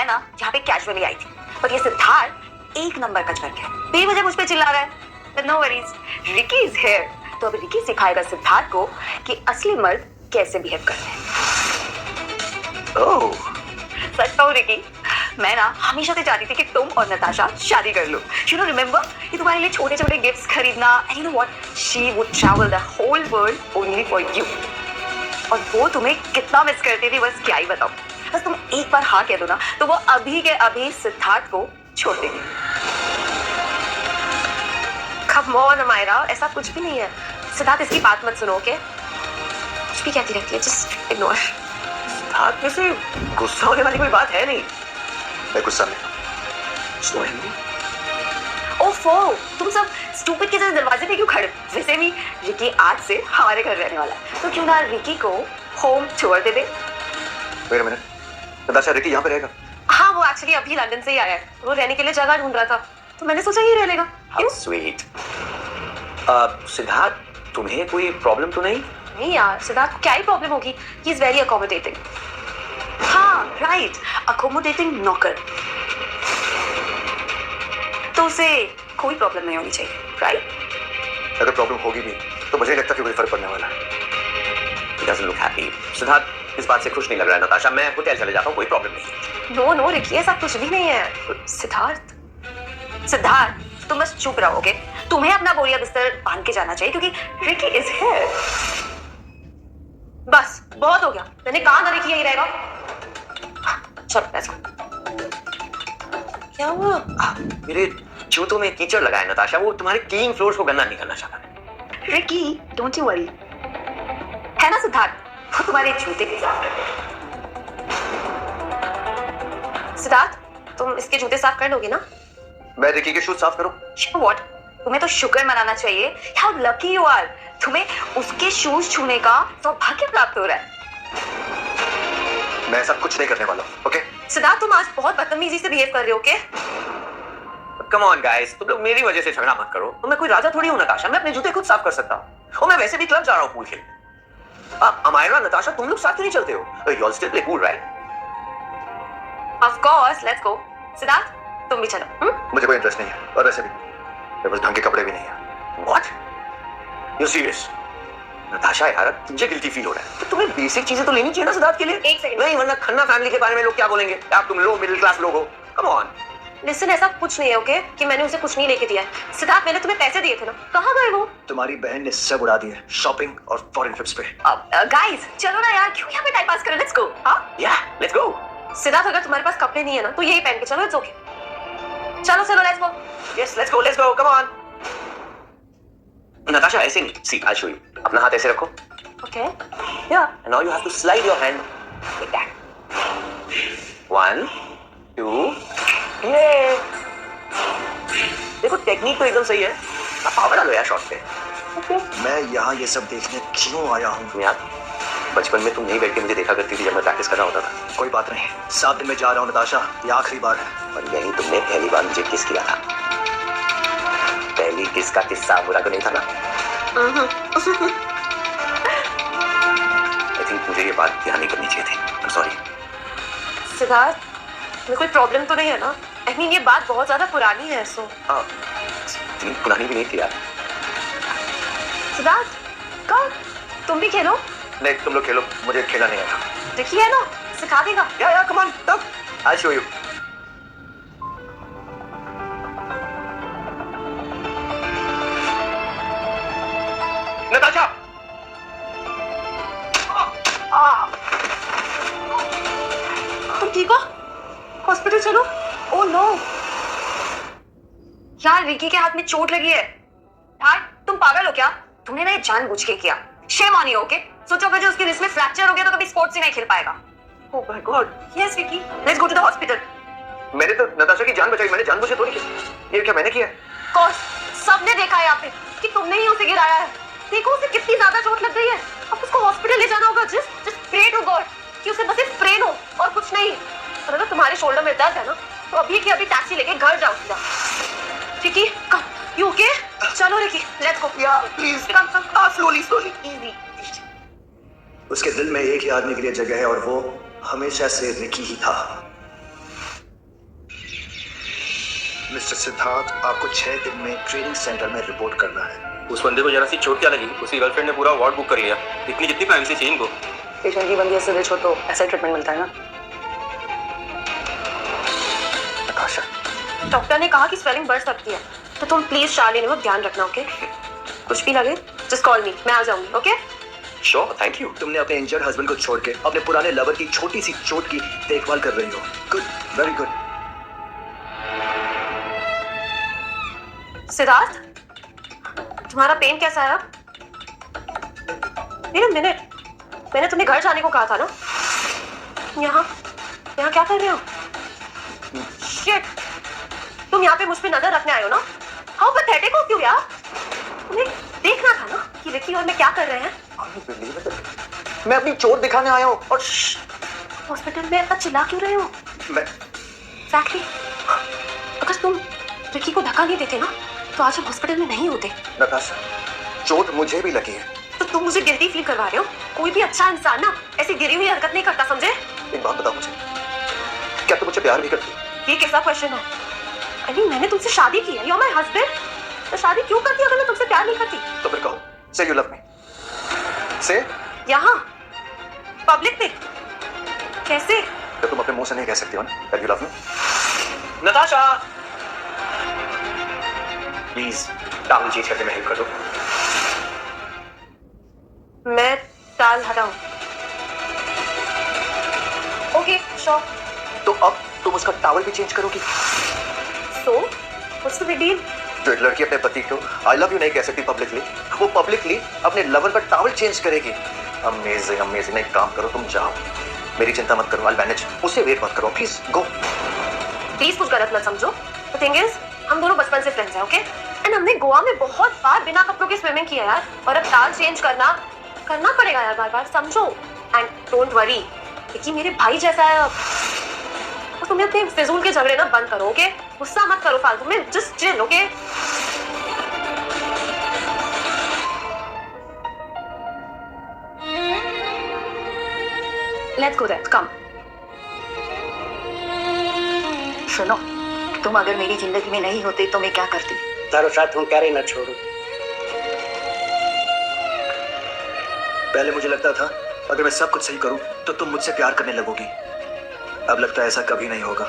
मैं ना यहाँ पे कैजुअली आई थी, पर ये सिद्धार्थ एक नंबर का चरक है, बेवजह मुझ पे चिल्ला रहा है। But no worries, Ricky is here, तो अभी रिकी सिखाएगा सिद्धार्थ को कि असली मर्द कैसे बिहेव करते हैं। ओह, सच कहूं रिकी, मैं ना हमेशा से चाहती थी कि तुम और नताशा शादी कर लो। यू नो रिमेम्बर, ये तुम्हारे लिए छोटे छोटे गिफ्ट्स खरीदना, and you know what, she would travel the whole world only for you. और वो तुम्हें कितना मिस करती थी, बस क्या ही बताऊं। बस तुम एक बार हाँ कह दो ना, तो वो अभी के अभी सिद्धार्थ को छोड़ देगी। कम ऑन अमायरा, ऐसा कुछ भी नहीं है। सिद्धार्थ, इसकी बात मत सुनो, ओके? कुछ भी कहती रहती है, जस्ट इग्नोर। सिद्धार्थ में से गुस्सा होने वाली कोई बात है नहीं। मैं गुस्सा नहीं। ओफो, तुम सब स्टूपिड के जैसे दरवाजे पे क्यों खड़े? वैसे भी रिकी आज से हमारे घर रहने वाला है, तो क्यों ना रिकी को होम टूर दे दे? Wait a minute, Natasha Ricky यहाँ पे रहेगा? हाँ, वो एक्चुअली अभी लंदन से ही आया है। वो रहने के लिए जगह ढूंढ रहा था, तो मैंने सोचा ये रह लेगा। How sweet. सिद्धार्थ, तुम्हें कोई प्रॉब्लम तो नहीं? नहीं यार, सिद्धार्थ को क्या ही प्रॉब्लम होगी? He is very accommodating. हाँ राइट, अकोमोडेटिंग नौकर, तो उसे कोई प्रॉब्लम नहीं होनी चाहिए, राइट? अगर प्रॉब्लम होगी भी तो मुझे नहीं लगता कि कोई फर्क पड़ने वाला है। He doesn't look happy. Siddharth इस बात से खुश नहीं लग रहा है। नताशा, मैं होटल चले जाता हूँ, कोई प्रॉब्लम नहीं। नो नो रिकी, ऐसा कुछ भी नहीं है। सिद्धार्थ, सिद्धार्थ तुम बस चुप रहोगे। तुम्हें अपना बोरिया बिस्तर बांध के जाना चाहिए, क्योंकि रिकी इज हियर। बस बहुत हो गया, मैंने कहा ना रिकी यही रहेगा। चलो लेट्स गो। क्या हुआ? मेरे जूतों में कीचड़ लगा है नताशा, वो तुम्हारे क्लीन फ्लोर्स को गंदा नहीं करना चाहता। रिकी डोंट यू वरी, है ना सिद्धार्थ, वो तुम्हारे जूते के साथ। सिद्धार्थ, तुम इसके जूते साफ कर लोगे ना? मैं रिकी के शूज साफ करूं? You know what? तुम्हें तो शुक्र मनाना चाहिए, how lucky you are, तुम्हें उसके शूज छूने का सौभाग्य प्राप्त हो रहा है। मैं सब कुछ नहीं करने वाला, ओके? सिद्धार्थ, तुम आज बहुत बदतमीजी से बिहेव कर रहे हो, ओके? कम ऑन गाइस, तुम लोग मेरी वजह से झगड़ा मत करो। तो मैं कोई राजा थोड़ी हूं नताशा, मैं अपने जूते खुद साफ कर सकता हूं। और मैं वैसे भी क्लब जा रहा हूं पूल खेलने। अमायरा, नताशा, तुम लोग साथ क्यों नहीं चलते हो? You all still play pool, right? Of course, let's go. Siddharth, तुम भी चलो। मुझे कोई इंटरेस्ट नहीं है, और वैसे भी मेरे पास ढंग के कपड़े भी नहीं है। What? You serious? नताशा यार, मुझे गिल्टी फील हो रहा है। तो तुम्हें बेसिक चीजें तो लेनी चाहिए ना सिद्धार्थ के लिए। एक सेकंड। नहीं, वरना खन्ना फैमिली के बारे में लोग क्या बोलेंगे? आप तुम लो मिडिल क्लास लोग हो। Come on. लिसन, ऐसा कुछ नहीं है, ओके? कि मैंने उसे कुछ नहीं लेके दिया है। सिद्धार्थ, मैंने तुम्हें पैसे दिए थे ना, कहाँ गए वो? तुम्हारी बहन ने सब उड़ा दिए शॉपिंग और फॉरेन ट्रिप्स पे। गाइस चलो ना यार, क्यों यहाँ पे टाइम पास करें? Let's go. हाँ Yeah, let's go. सिद्धार्थ, अगर तुम्हारे पास कपड़े नहीं है ना, तो यही पहन के चलो, इट्स ओके। चलो चलो, let's go. Yes, let's go, come on. Natasha, ऐसे नहीं। See, I'll show you. अपना हाथ ऐसे रखो। Okay. Yeah. And now you have to slide your hand like that. 1, 2. Yay! देखो, टेक्निक तो एकदम सही है। आप पावर डालो यार शॉट पे। मैं यहाँ ये सब देखने क्यों आया हूँ? तुम याद, बचपन में तुम नहीं बैठ के मुझे देखा करती थी जब मैं प्रैक्टिस कर रहा होता था। कोई बात नहीं, 7 दिन में जा रहा हूँ नताशा, ये आखिरी बार है। और यही तुमने पहली बार मुझे किस किया था। पहली किस का किस्सा बुरा तो नहीं था ना? I think मुझे ये बात ध्यान नहीं करनी चाहिए थी। I'm sorry. सिद्धार्थ, तुम्हें कोई प्रॉब्लम तो नहीं है ना? आई मीन, ये बात बहुत ज्यादा पुरानी है, सो। हाँ, इतनी पुरानी भी नहीं थी यार। सिद्धार्थ, कम, तुम भी खेलो। नहीं, तुम लोग खेलो, मुझे खेलना नहीं आता। रिकी है ना, सिखा देगा। या कम ऑन, तब I'll show you. नताशा! तुम ठीक हो? हॉस्पिटल चलो। ओह नो यार, रिकी के हाथ में चोट लगी है। यार तुम पागल हो क्या? तुमने ना ये जानबूझ के किया। Shame on you, okay? सोचो अगर जो उसकी रिस्ट में फ्रैक्चर हो गया तो कभी स्पोर्ट्स ही नहीं खेल पाएगा। Oh my God. Yes Ricky, let's go to the hospital. मैंने तो नताशा की जान बचाई, मैंने जानबूझ के थोड़ी की। ये क्या मैंने किया? कोर्स सबने देखा है यहाँ पे कि तुमने ही उसे गिराया है। देखो उसे कितनी ज्यादा चोट लग गई है। अब उसको हॉस्पिटल ले जाना होगा। जस्ट प्रे टू गॉड कि उसे बस एक फ्रेन हो और कुछ नहीं। और अगर तुम्हारे शोल्डर में दर्द है ना, तो अभी की अभी टैक्सी लेके घर जाओ सीधा। Ricky, come, you okay? चलो रिकी, लेट्स गो। या please come come, slowly easy. उसके दिल में एक ही आदमी के लिए जगह है, और वो हमेशा से रिकी ही था। मिस्टर सिद्धार्थ, आपको 6 दिन में ट्रेनिंग सेंटर में रिपोर्ट करना है। उस बंदे को जरा सी चोट क्या लगी, उसकी गर्लफ्रेंड ने पूरा वार्ड बुक कर लिया। इतनी कितनी प्राइवेसी चाहिए इनको। पेशेंट की बंदी ऐसे रिच हो तो ऐसा ट्रीटमेंट मिलता है ना। नताशा, डॉक्टर ने कहा कि स्वेलिंग बढ़ सकती है, तो तुम प्लीज शार्लिन को ध्यान रखना, ओके? कुछ भी लगे जस्ट कॉल मी, मैं आ जाऊंगी, ओके? Sure, thank you. तुमने अपने इंजर्ड हस्बैंड को छोड़ के अपने पुराने लवर की छोटी सी चोट की देखभाल कर रही हो। Good, very good. सिद्धार्थ, तुम्हारा पेन कैसा है अब? एक मिनट, मैंने तुम्हें घर जाने को कहा था ना? यहाँ यहाँ क्या कर रहे हो? शिट, तुम यहाँ पे मुझ पे नजर रखने आए हो ना? हाउ पैथेटिक हो क्यों यार? तुम्हें देखना था ना कि रिकी और मैं क्या कर रहे हैं। मैं अपनी चोट दिखाने आया हूँ और हॉस्पिटल में इतना चिल्ला क्यों रहे हो? मैं एग्जैक्टली, अगर तुम रिकी को धक्का नहीं देते ना तो आज हम हॉस्पिटल में नहीं होते। नताशा, चोट मुझे भी लगी है। तो तुम मुझे गिल्टी फील करवा रहे हो? कोई भी अच्छा इंसान ना ऐसी गिरी हुई हरकत नहीं करता, समझे? एक बात बताओ मुझे, क्या तुम मुझे प्यार भी करती? ये कैसा क्वेश्चन है? आई मीन, मैंने तुमसे शादी की है, यू आर माय हस्बैंड। तो शादी क्यों करती अगर मैं तुमसे प्यार नहीं करती? तो फिर कहो, से यू लव मी। से यहाँ पब्लिक में कैसे? तो तुम अपने मुंह से नहीं कह सकती हो ना that you love me. Natasha, please towel change करके मैं हेल्प कर दो। मैं टाल हटाऊं? Okay sure. तो अब तुम उसका टावल भी चेंज करोगी? So what's the big deal? जो एक लड़की अपने पति को आई लव यू नहीं कह सकती पब्लिकली, वो पब्लिकली अपने लवर का टावल चेंज करेगी। Amazing amazing. एक काम करो, तुम जाओ, मेरी चिंता मत करो, आई मैनेज। उससे वेट मत करो, प्लीज गो। प्लीज कुछ गलत मत समझो। द थिंग इज, हम दोनों बचपन से फ्रेंड्स हैं, ओके? एंड हमने गोवा में बहुत बार बिना कपड़ों के स्विमिंग किया यार, और अब टाल चेंज करना पड़ेगा यार बार बार, समझो? एंड डोंट वरी, क्योंकि मेरे भाई जैसा है अब। और तुम्हें अपने फिजूल के झगड़े ना बंद करो, ओके? गुस्सा मत करो फालतू में, just chill, okay? Let's go there, come. सुनो, तुम अगर मेरी जिंदगी में नहीं होते तो मैं क्या करती? तारो साथ हूँ, क्यारे न छोड़ू। पहले मुझे लगता था अगर मैं सब कुछ सही करूं तो तुम मुझसे प्यार करने लगोगी। अब लगता है ऐसा कभी नहीं होगा।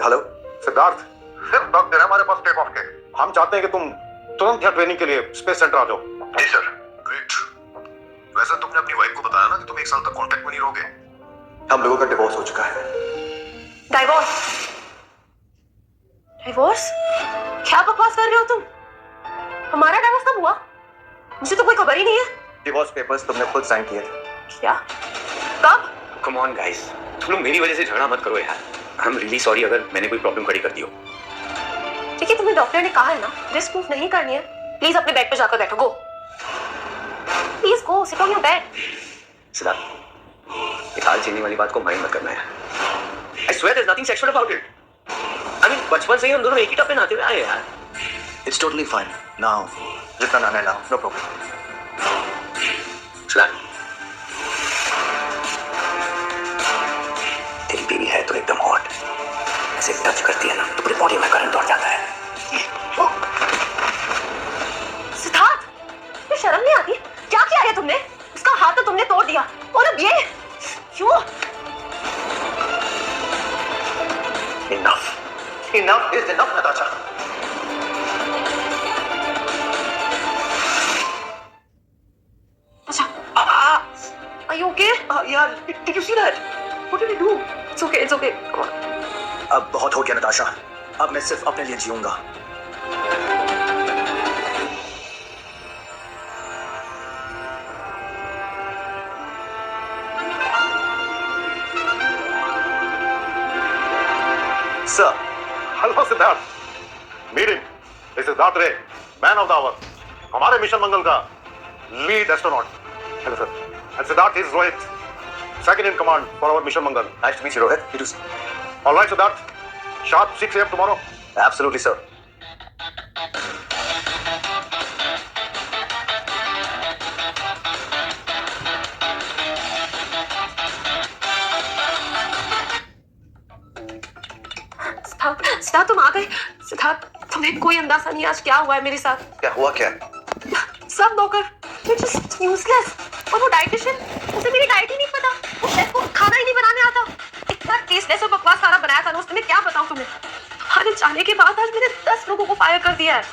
हेलो सिद्धार्थ, सिर्फ 10 दिन है हमारे पास टेक ऑफ के। हम चाहते हैं कि तुम तुरंत यहाँ ट्रेनिंग के लिए स्पेस सेंटर आ जाओ। जी सर, ग्रेट। वैसे तुमने अपनी वाइफ को बताया ना कि तुम 1 साल तक कांटेक्ट में नहीं रहोगे? हम लोगों का डिवोर्स हो चुका है। डाइवोर्स? डिवोर्स? क्या बकवास कर रहे हो तुम? हमारा डिवोर्स कब हुआ? मुझे तो कोई खबर ही नहीं है। डिवोर्स पेपर्स तुमने खुद साइन किए थे। क्या? कब? कम ऑन गाइस, तुम लोग मेरी वजह से झगड़ा मत करो यार। आई एम रियली सॉरी अगर मैंने कोई प्रॉब्लम खड़ी कर दी हो। देखिए, तुम्हें डॉक्टर ने कहा है ना रिस्क प्रूफ नहीं करनी है। प्लीज अपने बेड पे जाकर बैठो, go. Please go, sit on your bed. Siddharth, ये हाल चेंजने वाली बात को माइंड मत करना यार। I swear there is nothing sexual about it. I mean, बचपन से ही हम दोनों एक ही टप पे नहाते हुए आए यार। It's totally fine now. जितना नहाना है नहाओ, नो प्रॉब्लम। सिद्धार्थ, तेरी बीवी है तो एकदम हॉट, ऐसे टच करती है ना तो पूरी बॉडी में करंट दौड़ जाता है। सिद्धार्थ, ये शर्म नहीं आती? क्या किया है तुमने? इसका हाथ तो तुमने तोड़ दिया, और अब ये क्यों? Enough, enough is enough Natasha. अच्छा, are you okay? यार, did you see that? What did he do? It's okay, it's okay. Come on. अब बहुत हो गया नताशा, अब मैं सिर्फ अपने लिए जीऊंगा। Sir, hello Siddharth, meeting. This is Siddharth Ray, man of the hour, हमारे मिशन मंगल का lead astronaut. Hello sir, and Siddharth is Rohit, second in command for our mission Mangal. Nice to meet you Rohit. It is alright Siddharth, sharp 6 AM tomorrow? Absolutely sir. Siddharth तुम आ गए। सिद्धार्थ तुम्हें कोई अंदाजा नहीं आज क्या हुआ है मेरे साथ। क्या हुआ क्या? सब नौकर जस्ट यूजलेस। और वो डाइटिशियन, उसे मेरी डाइट ही नहीं पता, वो शेफ को खाना ही नहीं बनाने आता। इतना टेस्टलेस और बकवास खाना बनाया था ना उसने, मैं क्या बताऊं तुम्हें। तुम्हारे जाने के बाद आज मैंने 10 लोगों को फायर कर दिया है।